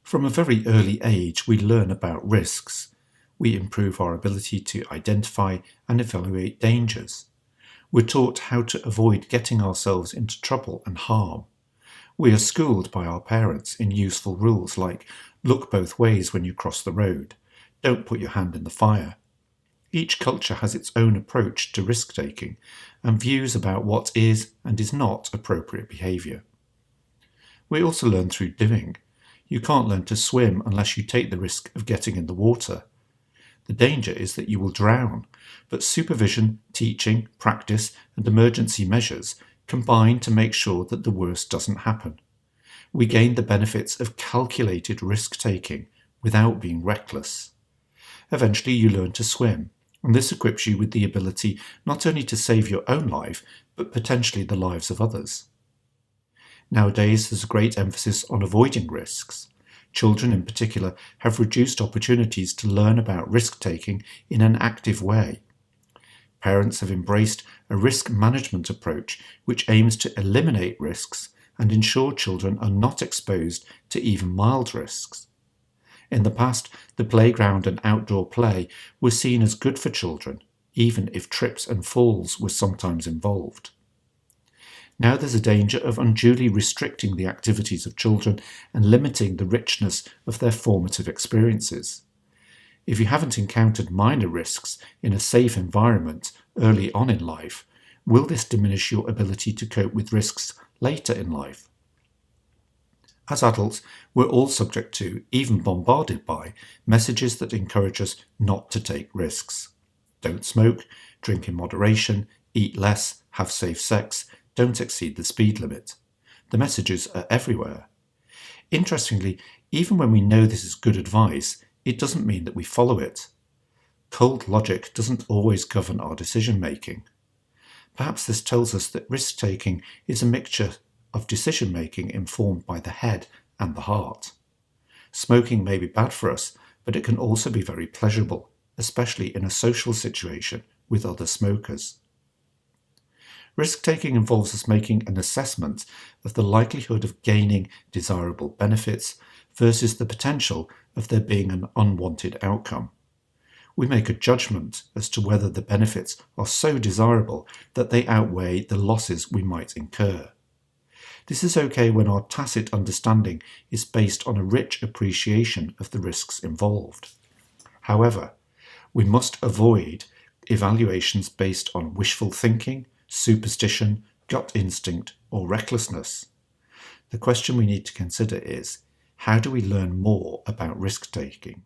From a very early age, we learn about risks. We improve our ability to identify and evaluate dangers. We're taught how to avoid getting ourselves into trouble and harm. We are schooled by our parents in useful rules like look both ways when you cross the road, don't put your hand in the fire. Each culture has its own approach to risk-taking and views about what is and is not appropriate behaviour. We also learn through doing. You can't learn to swim unless you take the risk of getting in the water. The danger is that you will drown, but supervision, teaching, practice and emergency measures combine to make sure that the worst doesn't happen. We gain the benefits of calculated risk-taking without being reckless. Eventually you learn to swim, and this equips you with the ability not only to save your own life, but potentially the lives of others. Nowadays, there's a great emphasis on avoiding risks. Children in particular have reduced opportunities to learn about risk-taking in an active way. Parents have embraced a risk management approach which aims to eliminate risks and ensure children are not exposed to even mild risks. In the past, the playground and outdoor play were seen as good for children, even if trips and falls were sometimes involved. Now there's a danger of unduly restricting the activities of children and limiting the richness of their formative experiences. If you haven't encountered minor risks in a safe environment early on in life, will this diminish your ability to cope with risks later in life? As adults, we're all subject to, even bombarded by, messages that encourage us not to take risks. Don't smoke, drink in moderation, eat less, have safe sex, don't exceed the speed limit. The messages are everywhere. Interestingly, even when we know this is good advice, it doesn't mean that we follow it. Cold logic doesn't always govern our decision-making. Perhaps this tells us that risk-taking is a mixture of decision-making informed by the head and the heart. Smoking may be bad for us, but it can also be very pleasurable, especially in a social situation with other smokers. Risk-taking involves us making an assessment of the likelihood of gaining desirable benefits versus the potential of there being an unwanted outcome. We make a judgment as to whether the benefits are so desirable that they outweigh the losses we might incur. This is okay when our tacit understanding is based on a rich appreciation of the risks involved. However, we must avoid evaluations based on wishful thinking, superstition, gut instinct, or recklessness. The question we need to consider is, how do we learn more about risk-taking?